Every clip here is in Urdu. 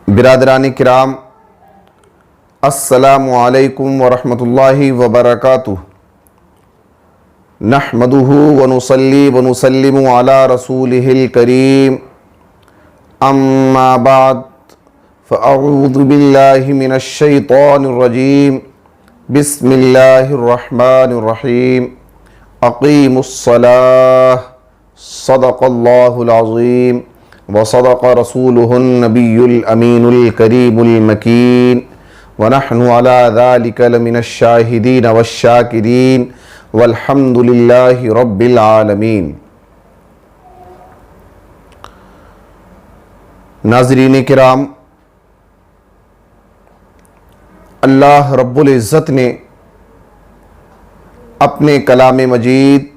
برادران کرام، السلام علیکم ورحمۃ اللہ وبرکاتہ۔ نحمدہ ونصلی ونسلم علی رسولہ الکریم، اما بعد فاعوذ باللہ من الشیطان الرجیم، بسم اللہ الرحمن الرحیم۔ اقیموا الصلاۃ، صدق اللہ العظیم وصدق رسولہ النبی الامین الکریم المکین، ونحن علی ذلک لمن الشاہدین والشاکرین، والحمد للہ رب العالمین۔ ناظرین کرام، اللہ رب العزت نے اپنے کلام مجید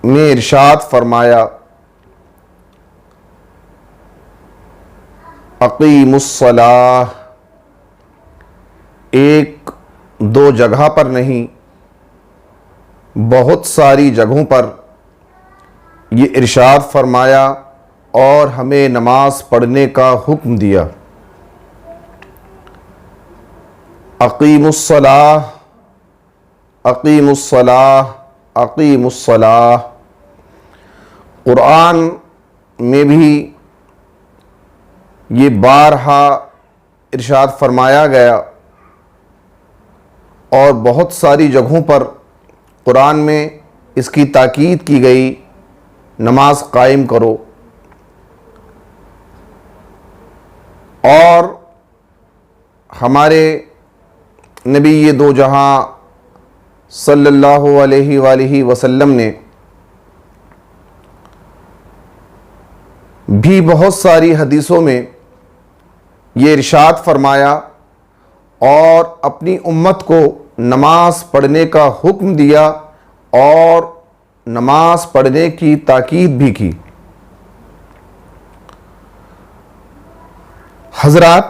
میں ارشاد فرمایا، اقیم الصلاۃ۔ ایک دو جگہ پر نہیں، بہت ساری جگہوں پر یہ ارشاد فرمایا اور ہمیں نماز پڑھنے کا حکم دیا۔ اقیم الصلاۃ، اقیم الصلاۃ، اقیم الصلاۃ۔ قرآن میں بھی یہ بارہا ارشاد فرمایا گیا اور بہت ساری جگہوں پر قرآن میں اس کی تاکید کی گئی، نماز قائم کرو۔ اور ہمارے نبی دو جہاں صلی اللہ علیہ وآلہ وسلم نے بھی بہت ساری حدیثوں میں یہ ارشاد فرمایا اور اپنی امت کو نماز پڑھنے کا حکم دیا اور نماز پڑھنے کی تاکید بھی کی۔ حضرات،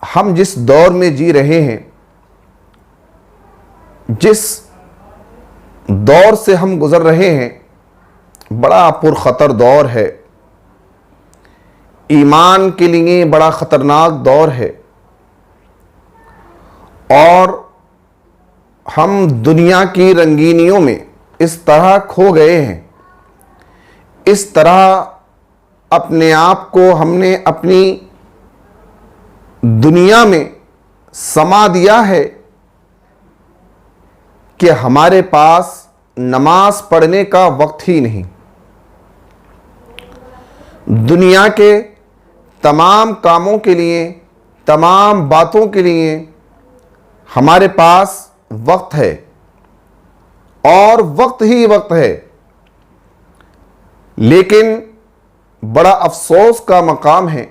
ہم جس دور میں جی رہے ہیں، جس دور سے ہم گزر رہے ہیں، بڑا پرخطر دور ہے، ایمان کے لیے بڑا خطرناک دور ہے، اور ہم دنیا کی رنگینیوں میں اس طرح کھو گئے ہیں، اس طرح اپنے آپ کو ہم نے اپنی دنیا میں سما دیا ہے کہ ہمارے پاس نماز پڑھنے کا وقت ہی نہیں۔ دنیا کے تمام کاموں کے لیے، تمام باتوں کے لیے ہمارے پاس وقت ہے، اور وقت ہی وقت ہے، لیکن بڑا افسوس کا مقام ہے،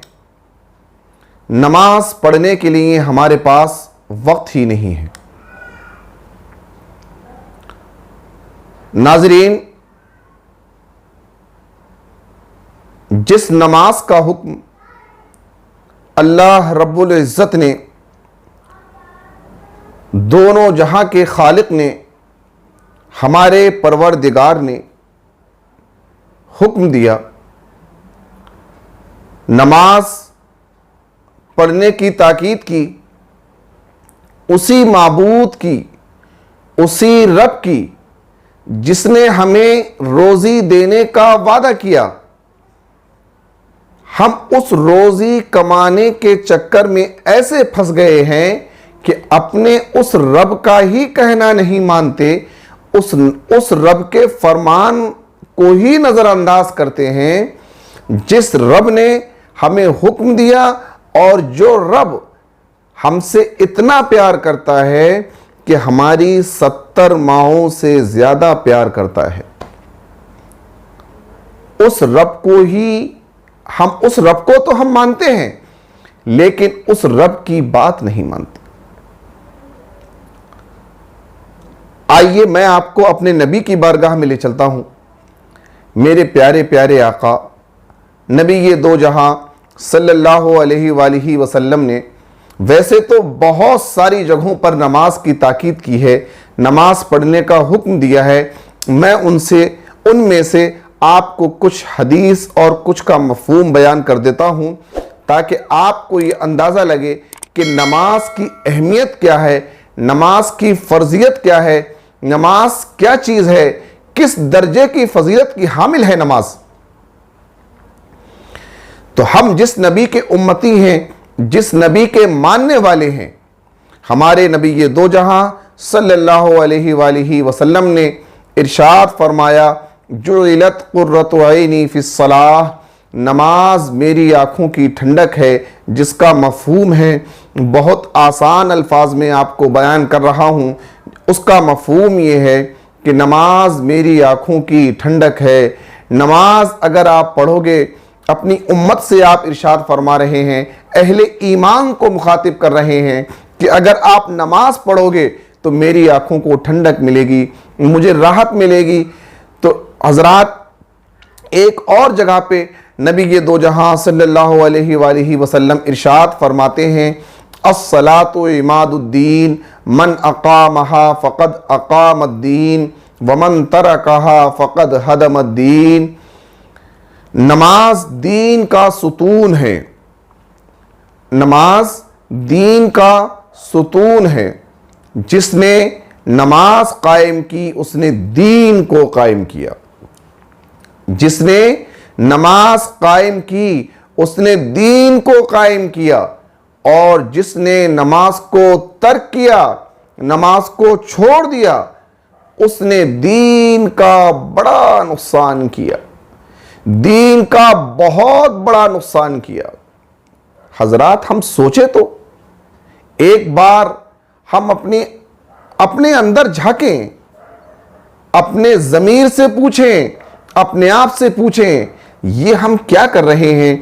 نماز پڑھنے کے لیے ہمارے پاس وقت ہی نہیں ہے۔ ناظرین، جس نماز کا حکم اللہ رب العزت نے، دونوں جہاں کے خالق نے، ہمارے پروردگار نے حکم دیا، نماز پڑھنے کی تاکید کی، اسی معبود کی، اسی رب کی جس نے ہمیں روزی دینے کا وعدہ کیا، ہم اس روزی کمانے کے چکر میں ایسے پھنس گئے ہیں کہ اپنے اس رب کا ہی کہنا نہیں مانتے، اس رب کے فرمان کو ہی نظر انداز کرتے ہیں، جس رب نے ہمیں حکم دیا اور جو رب ہم سے اتنا پیار کرتا ہے کہ ہماری 70 ماہوں سے زیادہ پیار کرتا ہے، اس رب کو تو ہم مانتے ہیں، لیکن اس رب کی بات نہیں مانتے۔ آئیے میں آپ کو اپنے نبی کی بارگاہ میں لے چلتا ہوں۔ میرے پیارے پیارے آقا نبی دو جہاں صلی اللہ علیہ وآلہ وسلم نے ویسے تو بہت ساری جگہوں پر نماز کی تاکید کی ہے، نماز پڑھنے کا حکم دیا ہے، میں ان میں سے آپ کو کچھ حدیث اور کچھ کا مفہوم بیان کر دیتا ہوں تاکہ آپ کو یہ اندازہ لگے کہ نماز کی اہمیت کیا ہے، نماز کی فرضیت کیا ہے، نماز کیا چیز ہے، کس درجے کی فضیلت کی حامل ہے نماز۔ تو ہم جس نبی کے امتی ہیں، جس نبی کے ماننے والے ہیں، ہمارے نبی یہ دو جہاں صلی اللہ علیہ وآلہ وسلم نے ارشاد فرمایا، جعلت قرۃ عینی فی الصلاۃ، نماز میری آنکھوں کی ٹھنڈک ہے، جس کا مفہوم ہے، بہت آسان الفاظ میں آپ کو بیان کر رہا ہوں۔ اس کا مفہوم یہ ہے کہ نماز میری آنکھوں کی ٹھنڈک ہے۔ نماز اگر آپ پڑھو گے، اپنی امت سے آپ ارشاد فرما رہے ہیں، اہل ایمان کو مخاطب کر رہے ہیں کہ اگر آپ نماز پڑھو گے تو میری آنکھوں کو ٹھنڈک ملے گی، مجھے راحت ملے گی۔ تو حضرات ایک اور جگہ پہ نبی یہ دو جہاں صلی اللہ علیہ وآلہ وسلم ارشاد فرماتے ہیں، الصلاۃ عماد الدین، من اقامہا فقد اقام الدین ومن ترکہا فقد ہدم الدین۔ نماز دین کا ستون ہے، نماز دین کا ستون ہے۔ جس نے نماز قائم کی اس نے دین کو قائم کیا، جس نے نماز قائم کی اس نے دین کو قائم کیا، اور جس نے نماز کو ترک کیا، نماز کو چھوڑ دیا، اس نے دین کا بڑا نقصان کیا، دین کا بہت بڑا نقصان کیا۔ حضرات ہم سوچے تو، ایک بار ہم اپنے اندر جھانکیں، اپنے ضمیر سے پوچھیں، اپنے آپ سے پوچھیں، یہ ہم کیا کر رہے ہیں؟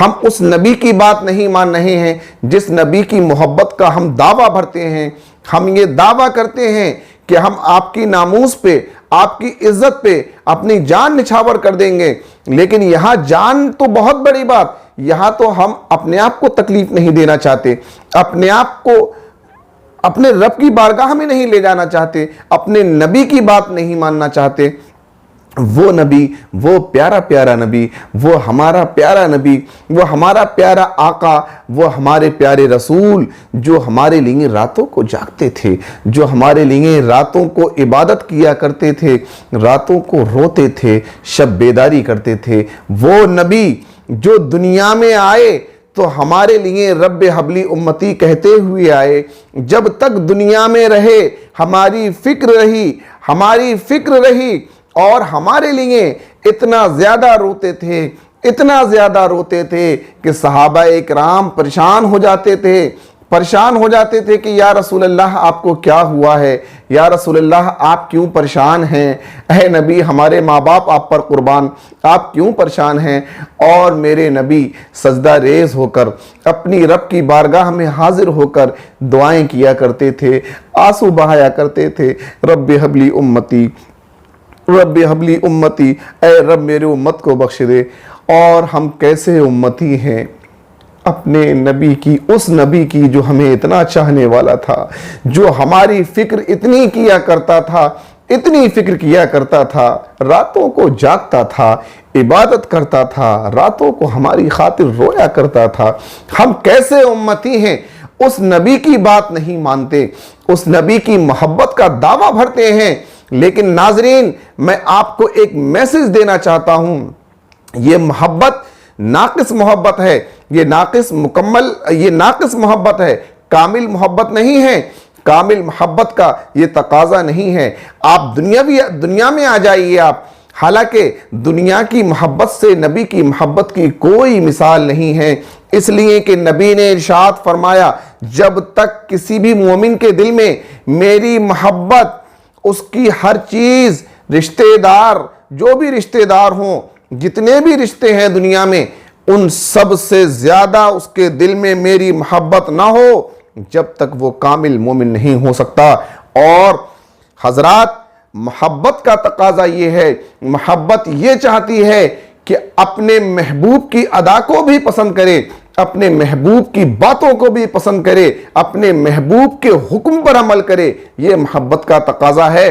ہم اس نبی کی بات نہیں مان رہے ہیں جس نبی کی محبت کا ہم دعویٰ بھرتے ہیں۔ ہم یہ دعویٰ کرتے ہیں کہ ہم آپ کی ناموس پہ، آپ کی عزت پہ اپنی جان نچھاور کر دیں گے، لیکن یہاں جان تو بہت بڑی بات، یہاں تو ہم اپنے آپ کو تکلیف نہیں دینا چاہتے، اپنے آپ کو اپنے رب کی بارگاہ میں نہیں لے جانا چاہتے، اپنے نبی کی بات نہیں ماننا چاہتے۔ وہ نبی، وہ پیارا پیارا نبی، وہ ہمارا پیارا نبی، وہ ہمارا پیارا آقا، وہ ہمارے پیارے رسول، جو ہمارے لیے راتوں کو جاگتے تھے، جو ہمارے لیے راتوں کو عبادت کیا کرتے تھے، راتوں کو روتے تھے، شب بیداری کرتے تھے۔ وہ نبی جو دنیا میں آئے تو ہمارے لیے رب حبلی امتی کہتے ہوئے آئے، جب تک دنیا میں رہے ہماری فکر رہی، ہماری فکر رہی، اور ہمارے لیے اتنا زیادہ روتے تھے، اتنا زیادہ روتے تھے کہ صحابہ اکرام پریشان ہو جاتے تھے کہ یا رسول اللہ آپ کو کیا ہوا ہے، یا رسول اللہ آپ کیوں پریشان ہیں، اے نبی ہمارے ماں باپ آپ پر قربان، آپ کیوں پریشان ہیں؟ اور میرے نبی سجدہ ریز ہو کر اپنی رب کی بارگاہ میں حاضر ہو کر دعائیں کیا کرتے تھے، آنسو بہایا کرتے تھے، رب حبلی امتی، رب حبلی امتی، اے رب میرے امت کو بخش دے۔ اور ہم کیسے امتی ہیں اپنے نبی کی، اس نبی کی جو ہمیں اتنا چاہنے والا تھا، جو ہماری فکر اتنی کیا کرتا تھا، اتنی فکر کیا کرتا تھا، راتوں کو جاگتا تھا، عبادت کرتا تھا، راتوں کو ہماری خاطر رویا کرتا تھا۔ ہم کیسے امتی ہیں، اس نبی کی بات نہیں مانتے، اس نبی کی محبت کا دعویٰ بھرتے ہیں۔ لیکن ناظرین میں آپ کو ایک میسج دینا چاہتا ہوں، یہ محبت ناقص محبت ہے، یہ ناقص محبت ہے، کامل محبت نہیں ہے۔ کامل محبت کا یہ تقاضا نہیں ہے۔ آپ دنیا میں آ جائیے آپ، حالانکہ دنیا کی محبت سے نبی کی محبت کی کوئی مثال نہیں ہے، اس لیے کہ نبی نے ارشاد فرمایا، جب تک کسی بھی مومن کے دل میں میری محبت، اس کی ہر چیز، رشتہ دار، جو بھی رشتہ دار ہوں، جتنے بھی رشتے ہیں دنیا میں، ان سب سے زیادہ اس کے دل میں میری محبت نہ ہو، جب تک وہ کامل مومن نہیں ہو سکتا۔ اور حضرات محبت کا تقاضا یہ ہے، محبت یہ چاہتی ہے کہ اپنے محبوب کی ادا کو بھی پسند کرے، اپنے محبوب کی باتوں کو بھی پسند کرے، اپنے محبوب کے حکم پر عمل کرے، یہ محبت کا تقاضا ہے۔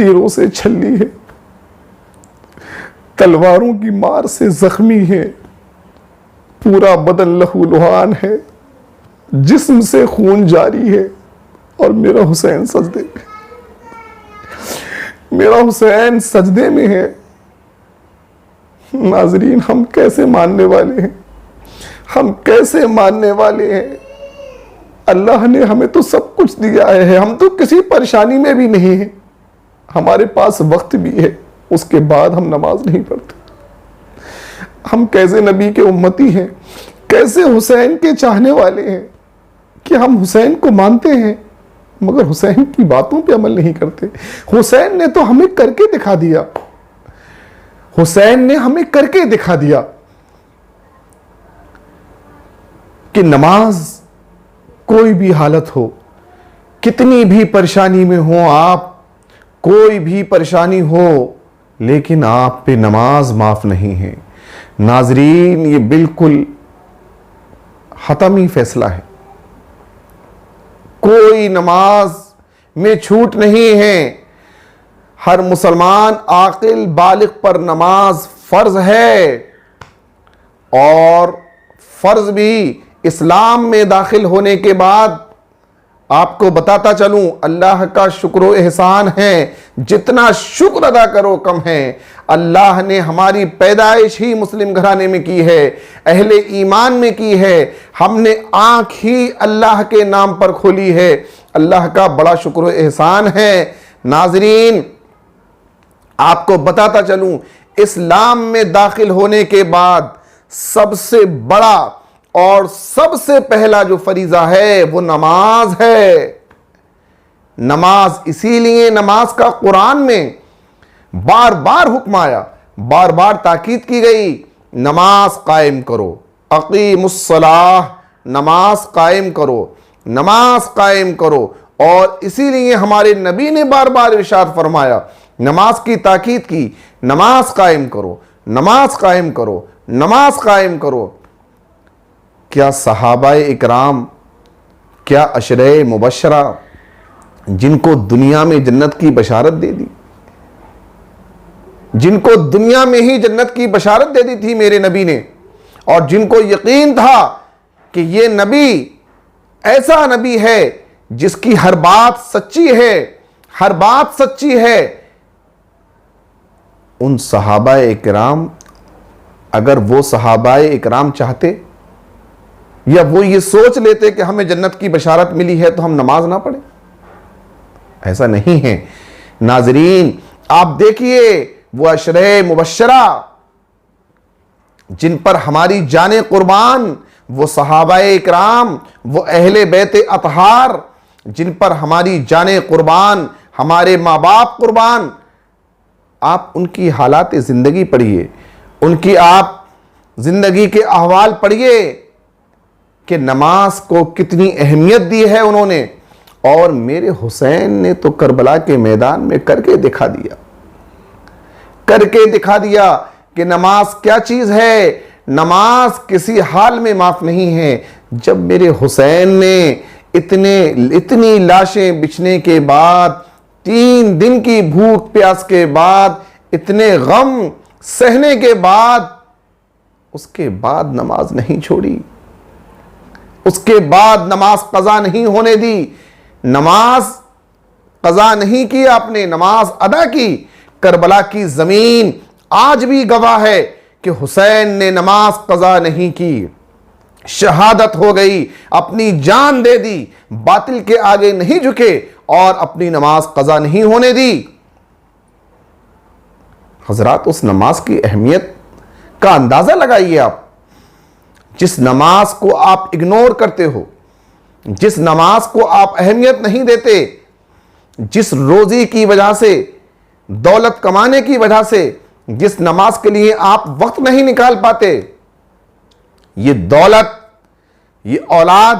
تیروں سے چھلی ہے، تلواروں کی مار سے زخمی ہے، پورا بدن لہو لہان ہے، جسم سے خون جاری ہے، اور میرا حسین سجدے میں، میرا حسین سجدے میں ہے۔ ناظرین، ہم کیسے ماننے والے ہیں؟ ہم کیسے ماننے والے ہیں؟ اللہ نے ہمیں تو سب کچھ دیا ہے، ہم تو کسی پریشانی میں بھی نہیں ہیں، ہمارے پاس وقت بھی ہے، اس کے بعد ہم نماز نہیں پڑھتے۔ ہم کیسے نبی کے امتی ہیں، کیسے حسین کے چاہنے والے ہیں کہ ہم حسین کو مانتے ہیں مگر حسین کی باتوں پہ عمل نہیں کرتے۔ حسین نے تو ہمیں کر کے دکھا دیا، حسین نے ہمیں کر کے دکھا دیا کہ نماز کوئی بھی حالت ہو، کتنی بھی پریشانی میں ہو آپ، کوئی بھی پریشانی ہو، لیکن آپ پہ نماز معاف نہیں ہے۔ ناظرین، یہ بالکل حتمی فیصلہ ہے، کوئی نماز میں چھوٹ نہیں ہے۔ ہر مسلمان عاقل بالغ پر نماز فرض ہے، اور فرض بھی اسلام میں داخل ہونے کے بعد آپ کو بتاتا چلوں، اللہ کا شکر و احسان ہے، جتنا شکر ادا کرو کم ہے۔ اللہ نے ہماری پیدائش ہی مسلم گھرانے میں کی ہے، اہل ایمان میں کی ہے، ہم نے آنکھ ہی اللہ کے نام پر کھولی ہے، اللہ کا بڑا شکر و احسان ہے۔ ناظرین، آپ کو بتاتا چلوں، اسلام میں داخل ہونے کے بعد سب سے بڑا اور سب سے پہلا جو فریضہ ہے وہ نماز ہے۔ نماز اسی لیے نماز کا قرآن میں بار بار حکم آیا، بار بار تاکید کی گئی، نماز قائم کرو، اقیم الصلاۃ، نماز قائم کرو، نماز قائم کرو۔ اور اسی لیے ہمارے نبی نے بار بار ارشاد فرمایا، نماز کی تاکید کی، نماز قائم کرو، نماز قائم کرو، نماز قائم کرو۔ کیا صحابہ اکرام، کیا عشرہ مبشرہ جن کو دنیا میں جنت کی بشارت دے دی، جن کو دنیا میں ہی جنت کی بشارت دے دی تھی میرے نبی نے، اور جن کو یقین تھا کہ یہ نبی ایسا نبی ہے جس کی ہر بات سچی ہے، ہر بات سچی ہے، ان صحابہ اکرام، اگر وہ صحابہ اکرام چاہتے یا وہ یہ سوچ لیتے کہ ہمیں جنت کی بشارت ملی ہے تو ہم نماز نہ پڑھیں؟ ایسا نہیں ہے۔ ناظرین، آپ دیکھیے وہ عشرہ مبشرہ جن پر ہماری جانیں قربان، وہ صحابہ اکرام، وہ اہل بیت اطہار جن پر ہماری جانیں قربان، ہمارے ماں باپ قربان، آپ ان کی حالات زندگی پڑھیے، ان کی آپ زندگی کے احوال پڑھیے کہ نماز کو کتنی اہمیت دی ہے انہوں نے۔ اور میرے حسین نے تو کربلا کے میدان میں کر کے دکھا دیا، کر کے دکھا دیا کہ نماز کیا چیز ہے، نماز کسی حال میں معاف نہیں ہے۔ جب میرے حسین نے اتنی لاشیں بچھنے کے بعد، 3 دن کی بھوک پیاس کے بعد، اتنے غم سہنے کے بعد، اس کے بعد نماز نہیں چھوڑی، اس کے بعد نماز قضا نہیں ہونے دی، نماز قضا نہیں کی، آپ نے نماز ادا کی۔ کربلا کی زمین آج بھی گواہ ہے کہ حسین نے نماز قضا نہیں کی، شہادت ہو گئی، اپنی جان دے دی، باطل کے آگے نہیں جھکے اور اپنی نماز قضا نہیں ہونے دی۔ حضرات، اس نماز کی اہمیت کا اندازہ لگائیے آپ۔ جس نماز کو آپ اگنور کرتے ہو، جس نماز کو آپ اہمیت نہیں دیتے، جس روزی کی وجہ سے، دولت کمانے کی وجہ سے جس نماز کے لیے آپ وقت نہیں نکال پاتے، یہ دولت، یہ اولاد،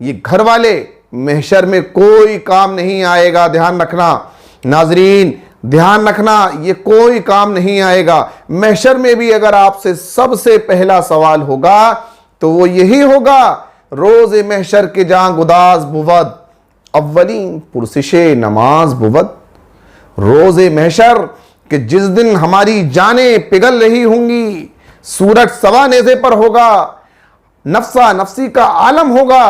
یہ گھر والے محشر میں کوئی کام نہیں آئے گا۔ دھیان رکھنا ناظرین، دھیان رکھنا، یہ کوئی کام نہیں آئے گا۔ محشر میں بھی اگر آپ سے سب سے پہلا سوال ہوگا تو وہ یہی ہوگا، روز محشر کے جاں گداز بود، اولین پرسش نماز بود، روز محشر کہ جس دن ہماری جانیں پگھل رہی ہوں گی، سورج سوا نیزے پر ہوگا، نفسا نفسی کا عالم ہوگا،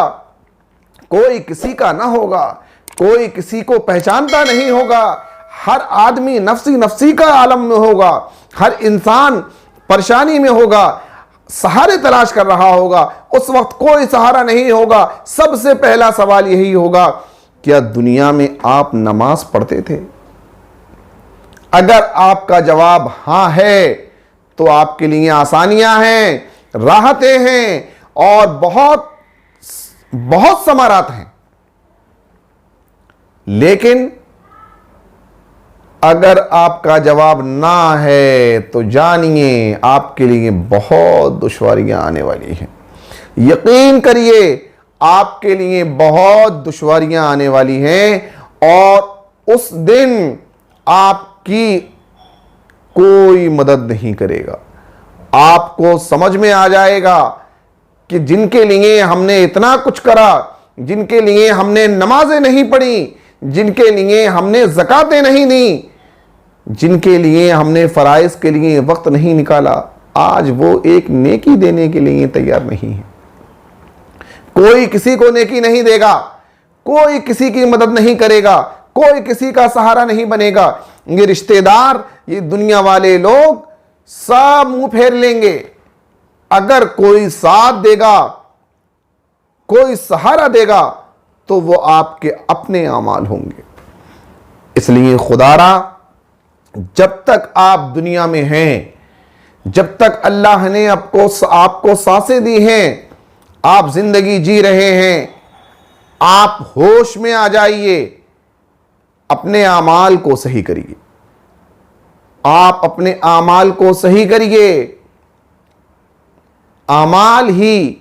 کوئی کسی کا نہ ہوگا، کوئی کسی کو پہچانتا نہیں ہوگا، ہر آدمی نفسی نفسی کا عالم میں ہوگا، ہر انسان پریشانی میں ہوگا، سہارے تلاش کر رہا ہوگا۔ اس وقت کوئی سہارا نہیں ہوگا۔ سب سے پہلا سوال یہی ہوگا، کیا دنیا میں آپ نماز پڑھتے تھے؟ اگر آپ کا جواب ہاں ہے تو آپ کے لیے آسانیاں ہیں، راحتیں ہیں اور بہت ثمرات ہیں۔ لیکن اگر آپ کا جواب نہ ہے تو جانیے آپ کے لیے بہت دشواریاں آنے والی ہیں۔ یقین کریے آپ کے لیے بہت دشواریاں آنے والی ہیں، اور اس دن آپ کی کوئی مدد نہیں کرے گا۔ آپ کو سمجھ میں آ جائے گا کہ جن کے لیے ہم نے اتنا کچھ کرا، جن کے لیے ہم نے نمازیں نہیں پڑھی، جن کے لیے ہم نے زکاتیں نہیں دیں، جن کے لیے ہم نے فرائض کے لیے وقت نہیں نکالا، آج وہ ایک نیکی دینے کے لیے تیار نہیں ہے۔ کوئی کسی کو نیکی نہیں دے گا، کوئی کسی کی مدد نہیں کرے گا، کوئی کسی کا سہارا نہیں بنے گا۔ یہ رشتہ دار، یہ دنیا والے لوگ سب منہ پھیر لیں گے۔ اگر کوئی ساتھ دے گا، کوئی سہارا دے گا تو وہ آپ کے اپنے اعمال ہوں گے۔ اس لیے خدا را، جب تک آپ دنیا میں ہیں، جب تک اللہ نے آپ کو سانسیں دی ہیں، آپ زندگی جی رہے ہیں، آپ ہوش میں آ جائیے، اپنے اعمال کو صحیح کریے۔ آپ اپنے اعمال کو صحیح کریے۔ اعمال ہی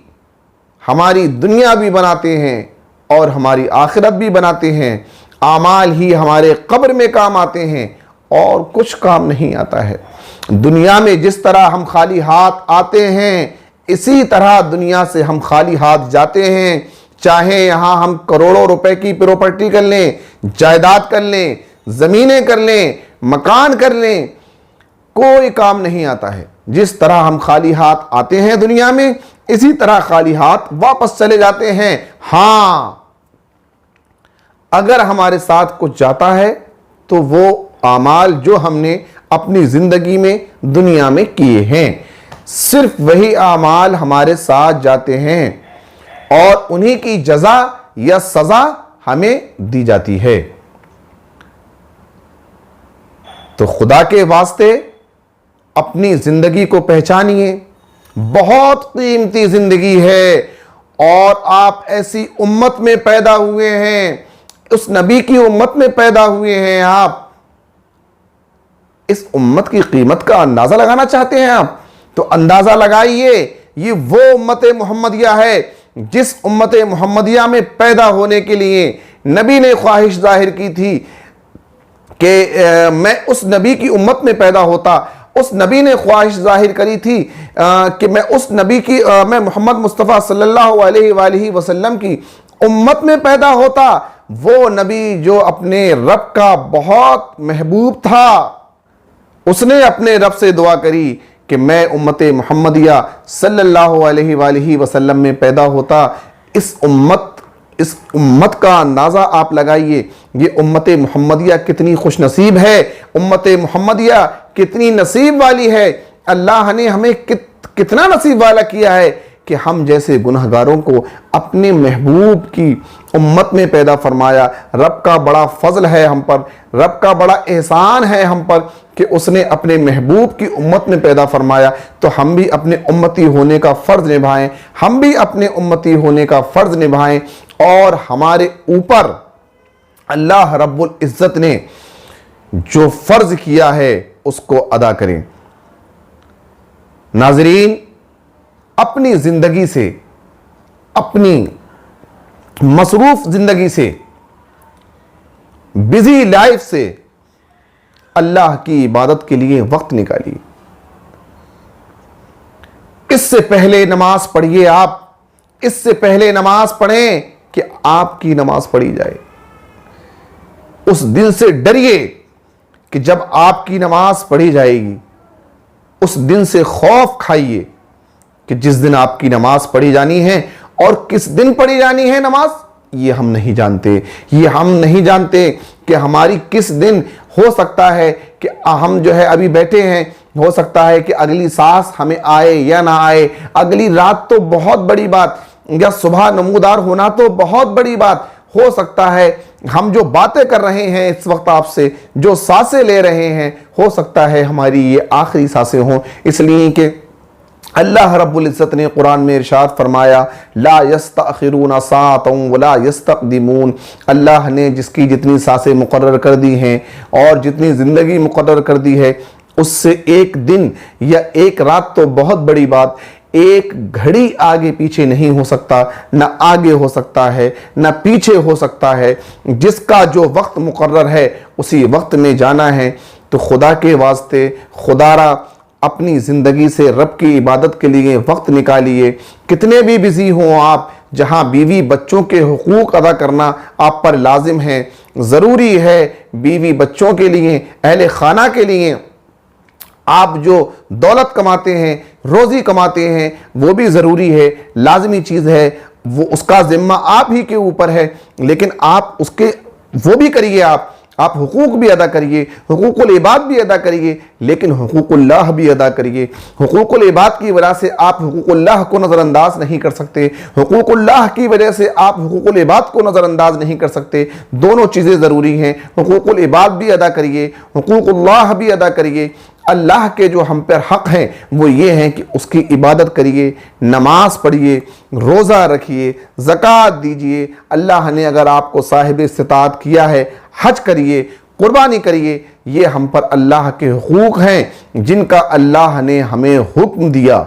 ہماری دنیا بھی بناتے ہیں اور ہماری آخرت بھی بناتے ہیں۔ اعمال ہی ہمارے قبر میں کام آتے ہیں اور کچھ کام نہیں آتا ہے۔ دنیا میں جس طرح ہم خالی ہاتھ آتے ہیں، اسی طرح دنیا سے ہم خالی ہاتھ جاتے ہیں۔ چاہے یہاں ہم کروڑوں روپے کی پراپرٹی کر لیں، جائیداد کر لیں، زمینیں کر لیں، مکان کر لیں، کوئی کام نہیں آتا ہے۔ جس طرح ہم خالی ہاتھ آتے ہیں دنیا میں، اسی طرح خالی ہاتھ واپس چلے جاتے ہیں۔ ہاں، اگر ہمارے ساتھ کچھ جاتا ہے تو وہ اعمال جو ہم نے اپنی زندگی میں دنیا میں کیے ہیں، صرف وہی اعمال ہمارے ساتھ جاتے ہیں اور انہی کی جزا یا سزا ہمیں دی جاتی ہے۔ تو خدا کے واسطے اپنی زندگی کو پہچانیے، بہت قیمتی زندگی ہے، اور آپ ایسی امت میں پیدا ہوئے ہیں، اس نبی کی امت میں پیدا ہوئے ہیں۔ آپ اس امت کی قیمت کا اندازہ لگانا چاہتے ہیں آپ تو اندازہ لگائیے۔ یہ وہ امت محمدیہ ہے جس امت محمدیہ میں پیدا ہونے کے لیے نبی نے خواہش ظاہر کی تھی کہ میں اس نبی کی امت میں پیدا ہوتا۔ اس نبی نے خواہش ظاہر کری تھی کہ میں محمد مصطفیٰ صلی اللہ علیہ وآلہ وسلم کی امت میں پیدا ہوتا۔ وہ نبی جو اپنے رب کا بہت محبوب تھا، اس نے اپنے رب سے دعا کری کہ میں امت محمدیہ صلی اللہ علیہ وآلہ وسلم میں پیدا ہوتا۔ اس امت کا اندازہ آپ لگائیے، یہ امت محمدیہ کتنی خوش نصیب ہے، امت محمدیہ کتنی نصیب والی ہے۔ اللہ نے ہمیں کتنا نصیب والا کیا ہے کہ ہم جیسے گنہگاروں کو اپنے محبوب کی امت میں پیدا فرمایا۔ رب کا بڑا فضل ہے ہم پر، رب کا بڑا احسان ہے ہم پر کہ اس نے اپنے محبوب کی امت میں پیدا فرمایا۔ تو ہم بھی اپنے امتی ہونے کا فرض نبھائیں، ہم بھی اپنے امتی ہونے کا فرض نبھائیں، اور ہمارے اوپر اللہ رب العزت نے جو فرض کیا ہے اس کو ادا کریں۔ ناظرین، اپنی زندگی سے، اپنی مصروف زندگی سے، بزی لائف سے اللہ کی عبادت کے لیے وقت نکالیے۔ اس سے پہلے نماز پڑھیے، آپ اس سے پہلے نماز پڑھیں کہ آپ کی نماز پڑھی جائے۔ اس دن سے ڈریے کہ جب آپ کی نماز پڑھی جائے گی اس دن سے خوف کھائیے کہ جس دن آپ کی نماز پڑھی جانی ہے، اور کس دن پڑھی جانی ہے نماز یہ ہم نہیں جانتے. یہ ہم نہیں جانتے کہ ہماری کس دن ہو سکتا ہے کہ ہم جو ہے ابھی بیٹھے ہیں، ہو سکتا ہے کہ اگلی سانس ہمیں آئے یا نہ آئے، اگلی رات تو بہت بڑی بات، یا صبح نمودار ہونا تو بہت بڑی بات. ہو سکتا ہے ہم جو باتیں کر رہے ہیں اس وقت آپ سے، جو سانسیں لے رہے ہیں، ہو سکتا ہے ہماری یہ آخری سانسیں ہوں. اس لیے کہ اللہ رب العزت نے قرآن میں ارشاد فرمایا لا یستأخرون ساعة ولا یستقدمون. اللہ نے جس کی جتنی سانسیں مقرر کر دی ہیں اور جتنی زندگی مقرر کر دی ہے، اس سے ایک دن یا ایک رات تو بہت بڑی بات، ایک گھڑی آگے پیچھے نہیں ہو سکتا، نہ آگے ہو سکتا ہے نہ پیچھے ہو سکتا ہے. جس کا جو وقت مقرر ہے اسی وقت میں جانا ہے. تو خدا کے واسطے خدا را اپنی زندگی سے رب کی عبادت کے لیے وقت نکالیے. کتنے بھی بزی ہوں آپ، جہاں بیوی بچوں کے حقوق ادا کرنا آپ پر لازم ہے، ضروری ہے. بیوی بچوں کے لیے، اہل خانہ کے لیے آپ جو دولت کماتے ہیں، روزی کماتے ہیں، وہ بھی ضروری ہے، لازمی چیز ہے. وہ اس کا ذمہ آپ ہی کے اوپر ہے، لیکن آپ اس کے وہ بھی کریے، آپ حقوق بھی ادا کریے، حقوق العباد بھی ادا کریے، لیکن حقوق اللہ بھی ادا کریے. حقوق العباد کی وجہ سے آپ حقوق اللہ کو نظر انداز نہیں کر سکتے، حقوق اللہ کی وجہ سے آپ حقوق العباد کو نظر انداز نہیں کر سکتے. دونوں چیزیں ضروری ہیں. حقوق العباد بھی ادا کریے، حقوق اللہ بھی ادا کریے. اللہ کے جو ہم پر حق ہیں وہ یہ ہیں کہ اس کی عبادت کریے، نماز پڑھیے، روزہ رکھیے، زکوٰۃ دیجیے. اللہ نے اگر آپ کو صاحب استطاعت کیا ہے، حج کریے، قربانی کریے. یہ ہم پر اللہ کے حقوق ہیں جن کا اللہ نے ہمیں حکم دیا.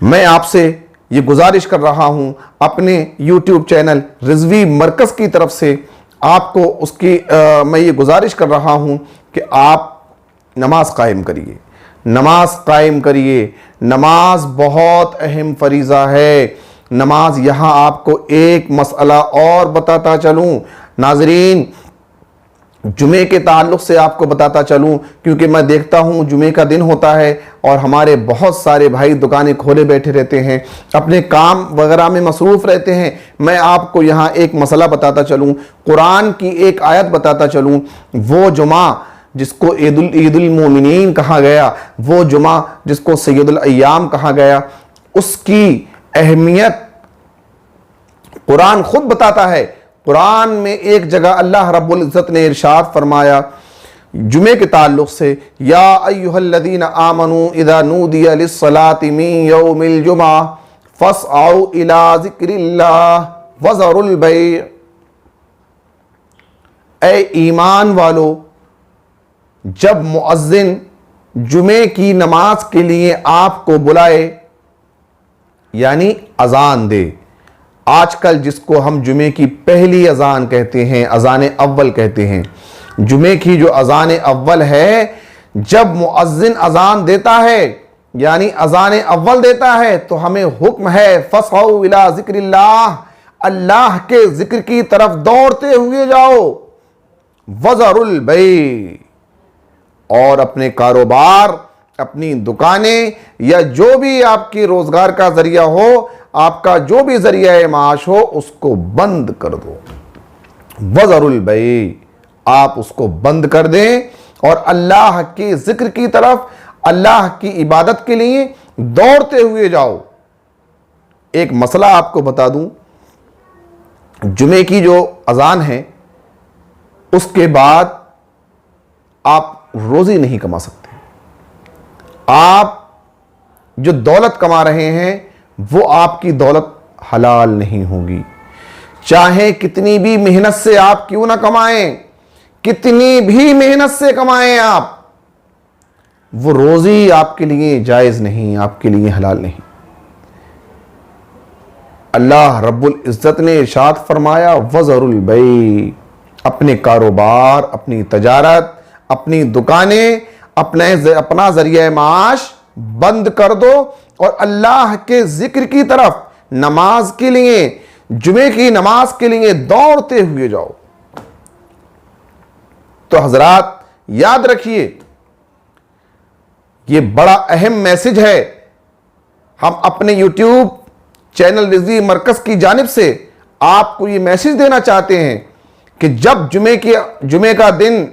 میں آپ سے یہ گزارش کر رہا ہوں اپنے یوٹیوب چینل رضوی مرکز کی طرف سے، آپ کو اس کی میں یہ گزارش کر رہا ہوں کہ آپ نماز قائم کریے، نماز قائم کریے. نماز بہت اہم فریضہ ہے. نماز یہاں آپ کو ایک مسئلہ اور بتاتا چلوں ناظرین، جمعے کے تعلق سے آپ کو بتاتا چلوں، کیونکہ میں دیکھتا ہوں جمعے کا دن ہوتا ہے اور ہمارے بہت سارے بھائی دکانیں کھولے بیٹھے رہتے ہیں، اپنے کام وغیرہ میں مصروف رہتے ہیں. میں آپ کو یہاں ایک مسئلہ بتاتا چلوں، قرآن کی ایک آیت بتاتا چلوں. وہ جمعہ جس کو عید المومنین کہا گیا، وہ جمعہ جس کو سید الایام کہا گیا، اس کی اہمیت قرآن خود بتاتا ہے. قرآن میں ایک جگہ اللہ رب العزت نے ارشاد فرمایا جمعے کے تعلق سے، یا ایھا الذین آمنوا اذا نودی للصلاۃ من یوم الجمعہ فاسعوا الی ذکر اللہ وذروا البیع. اے ایمان والو، جب مؤذن جمعے کی نماز کے لیے آپ کو بلائے، یعنی اذان دے. آج کل جس کو ہم جمعے کی پہلی اذان کہتے ہیں، اذان اول کہتے ہیں، جمعے کی جو اذان اول ہے، جب مؤذن اذان دیتا ہے یعنی اذان اول دیتا ہے تو ہمیں حکم ہے فاسعوا الی ذکر اللہ، اللہ کے ذکر کی طرف دوڑتے ہوئے جاؤ. وذروا البیع، اور اپنے کاروبار، اپنی دکانیں یا جو بھی آپ کی روزگار کا ذریعہ ہو، آپ کا جو بھی ذریعہ معاش ہو، اس کو بند کر دو. وذروا البیع، آپ اس کو بند کر دیں اور اللہ کے ذکر کی طرف، اللہ کی عبادت کے لیے دوڑتے ہوئے جاؤ. ایک مسئلہ آپ کو بتا دوں، جمعے کی جو اذان ہے اس کے بعد آپ روزی نہیں کما سکتے. آپ جو دولت کما رہے ہیں وہ آپ کی دولت حلال نہیں ہوگی. چاہے کتنی بھی محنت سے آپ کیوں نہ کمائیں، کتنی بھی محنت سے کمائیں آپ، وہ روزی آپ کے لیے جائز نہیں، آپ کے لیے حلال نہیں. اللہ رب العزت نے ارشاد فرمایا وذروا البیع، اپنے کاروبار، اپنی تجارت، اپنی دکانیں، اپنا ذریعہ معاش بند کر دو اور اللہ کے ذکر کی طرف، نماز کے لیے، جمعے کی نماز کے لیے دوڑتے ہوئے جاؤ. تو حضرات یاد رکھیے، یہ بڑا اہم میسج ہے۔ ہم اپنے یوٹیوب چینل رضوی مرکز کی جانب سے آپ کو یہ میسج دینا چاہتے ہیں کہ جب جمعے کا دن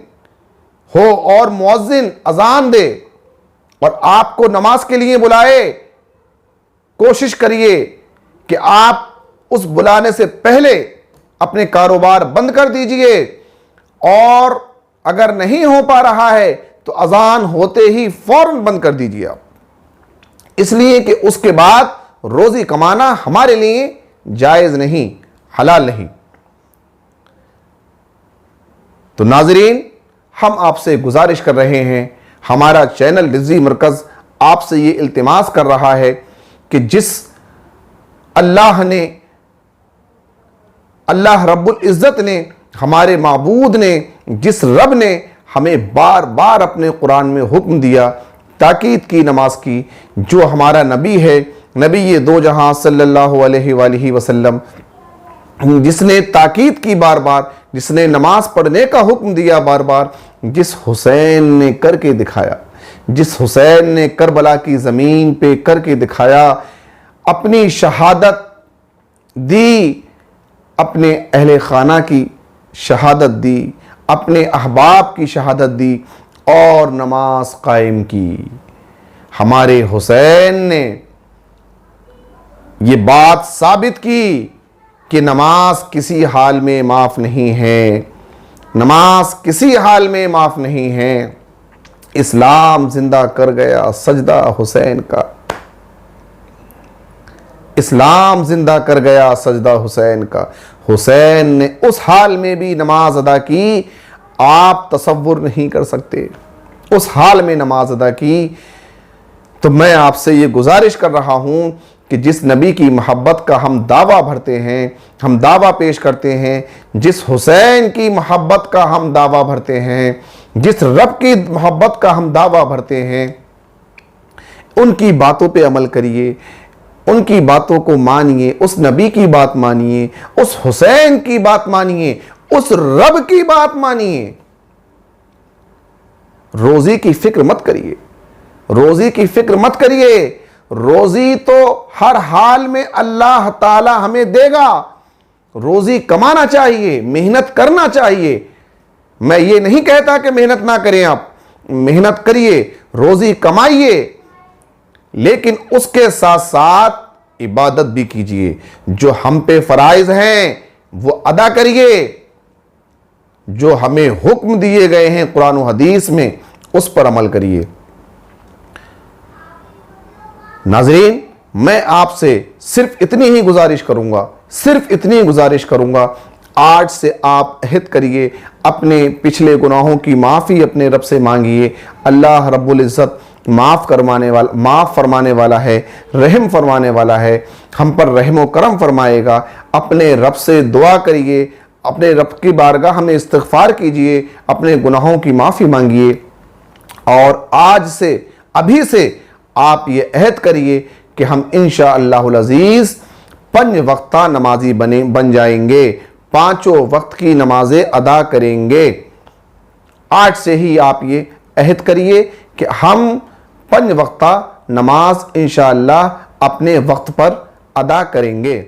ہو اور مؤذن اذان دے اور آپ کو نماز کے لیے بلائے، کوشش کریے کہ آپ اس بلانے سے پہلے اپنے کاروبار بند کر دیجئے، اور اگر نہیں ہو پا رہا ہے تو اذان ہوتے ہی فوراً بند کر دیجئے آپ، اس لیے کہ اس کے بعد روزی کمانا ہمارے لیے جائز نہیں، حلال نہیں۔ تو ناظرین، ہم آپ سے گزارش کر رہے ہیں، ہمارا چینل رضوی مرکز آپ سے یہ التماس کر رہا ہے کہ جس اللہ رب العزت نے، ہمارے معبود نے، جس رب نے ہمیں بار بار اپنے قرآن میں حکم دیا تاکید کی نماز کی، جو ہمارا نبی ہے، نبی یہ دو جہاں صلی اللہ علیہ وآلہ وسلم، جس نے تاکید کی بار بار، جس نے نماز پڑھنے کا حکم دیا بار بار، جس حسین نے کر کے دکھایا، جس حسین نے کربلا کی زمین پہ کر کے دکھایا، اپنی شہادت دی، اپنے اہل خانہ کی شہادت دی، اپنے احباب کی شہادت دی اور نماز قائم کی۔ ہمارے حسین نے یہ بات ثابت کی کہ نماز کسی حال میں معاف نہیں ہے، نماز کسی حال میں معاف نہیں ہے۔ اسلام زندہ کر گیا سجدہ حسین کا، اسلام زندہ کر گیا سجدہ حسین کا۔ حسین نے اس حال میں بھی نماز ادا کی، آپ تصور نہیں کر سکتے، اس حال میں نماز ادا کی۔ تو میں آپ سے یہ گزارش کر رہا ہوں کہ جس نبی کی محبت کا ہم دعویٰ بھرتے ہیں، ہم دعویٰ پیش کرتے ہیں، جس حسین کی محبت کا ہم دعویٰ بھرتے ہیں، جس رب کی محبت کا ہم دعویٰ بھرتے ہیں، ان کی باتوں پہ عمل کریے، ان کی باتوں کو مانیے، اس نبی کی بات مانیے، اس حسین کی بات مانیے، اس رب کی بات مانیے۔ روزی کی فکر مت کریے، روزی کی فکر مت کریے، روزی تو ہر حال میں اللہ تعالی ہمیں دے گا۔ روزی کمانا چاہیے، محنت کرنا چاہیے۔ میں یہ نہیں کہتا کہ محنت نہ کریں، آپ محنت کریے، روزی کمائیے، لیکن اس کے ساتھ ساتھ عبادت بھی کیجئے۔ جو ہم پہ فرائض ہیں وہ ادا کریے، جو ہمیں حکم دیے گئے ہیں قرآن و حدیث میں اس پر عمل کریے۔ ناظرین، میں آپ سے صرف اتنی ہی گزارش کروں گا، آج سے آپ عہد کریے، اپنے پچھلے گناہوں کی معافی اپنے رب سے مانگیے۔ اللہ رب العزت معاف فرمانے والا ہے، رحم فرمانے والا ہے، ہم پر رحم و کرم فرمائے گا۔ اپنے رب سے دعا کریے، اپنے رب کی بارگاہ میں استغفار کیجئے، اپنے گناہوں کی معافی مانگیے، اور آج سے، ابھی سے آپ یہ عہد کریے کہ ہم انشاءاللہ العزیز 5 وقتہ نمازی بن جائیں گے، 5 وقت کی نمازیں ادا کریں گے۔ آج سے ہی آپ یہ عہد کریے کہ ہم 5 وقتہ نماز انشاءاللہ اپنے وقت پر ادا کریں گے۔